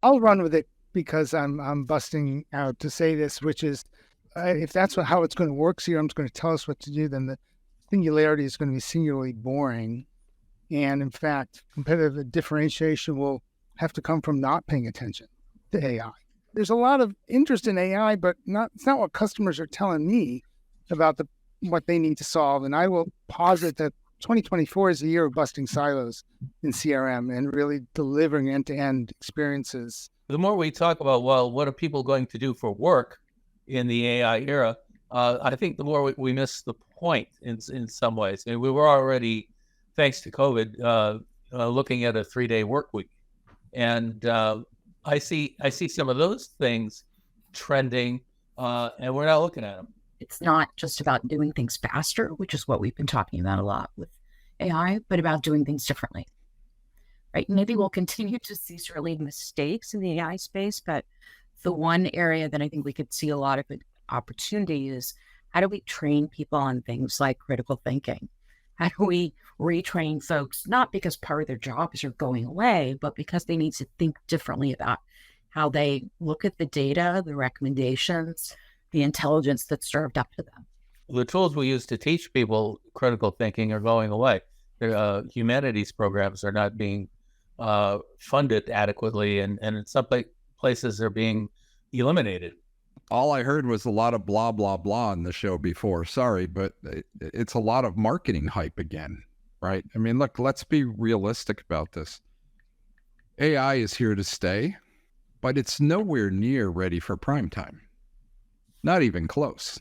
I'll run with it because I'm busting out to say this, which is if that's how it's going to work, CRM's going to tell us what to do, then the singularity is going to be singularly boring. And in fact, competitive differentiation will have to come from not paying attention to AI. There's a lot of interest in AI, but it's not what customers are telling me about what they need to solve. And I will posit that 2024 is a year of busting silos in CRM and really delivering end-to-end experiences. The more we talk about, well, what are people going to do for work in the AI era, I think the more we miss the point in some ways. I mean, we were already, thanks to COVID, looking at a 3-day work week. And I see some of those things trending, and we're not looking at them. It's not just about doing things faster, which is what we've been talking about a lot with AI, but about doing things differently. Right? Maybe we'll continue to see certainly mistakes in the AI space, but the one area that I think we could see a lot of opportunity is how do we train people on things like critical thinking? How do we retrain folks, not because part of their jobs are going away, but because they need to think differently about how they look at the data, the recommendations, the intelligence that's served up to them. The tools we use to teach people critical thinking are going away. Humanities programs are not being funded adequately, and in some places they're being eliminated. All I heard was a lot of blah, blah, blah in the show before. Sorry, but it's a lot of marketing hype again, right? I mean, look, let's be realistic about this. AI is here to stay, but it's nowhere near ready for prime time. Not even close.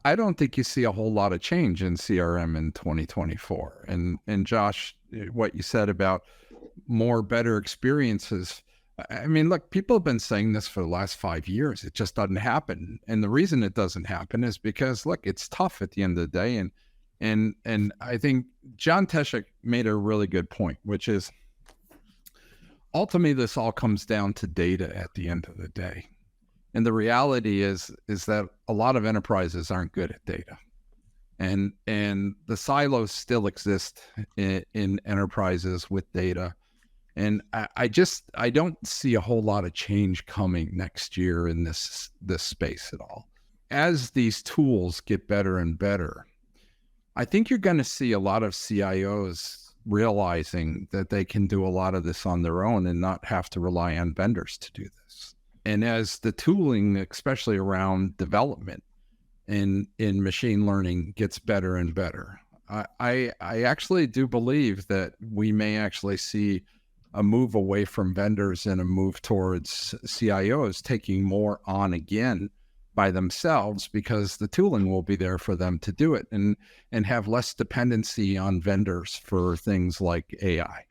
I don't think you see a whole lot of change in CRM in 2024. And Josh, what you said about more better experiences, I mean, look, people have been saying this for the last 5 years. It just doesn't happen. And the reason it doesn't happen is because, look, it's tough at the end of the day. And I think John Teschek made a really good point, which is ultimately this all comes down to data at the end of the day. And the reality is that a lot of enterprises aren't good at data. And the silos still exist in enterprises with data. And I don't see a whole lot of change coming next year in this space at all. As these tools get better and better, I think you're going to see a lot of CIOs realizing that they can do a lot of this on their own and not have to rely on vendors to do this. And as the tooling, especially around development in machine learning, gets better and better, I actually do believe that we may actually see a move away from vendors and a move towards CIOs taking more on again by themselves, because the tooling will be there for them to do it and have less dependency on vendors for things like AI.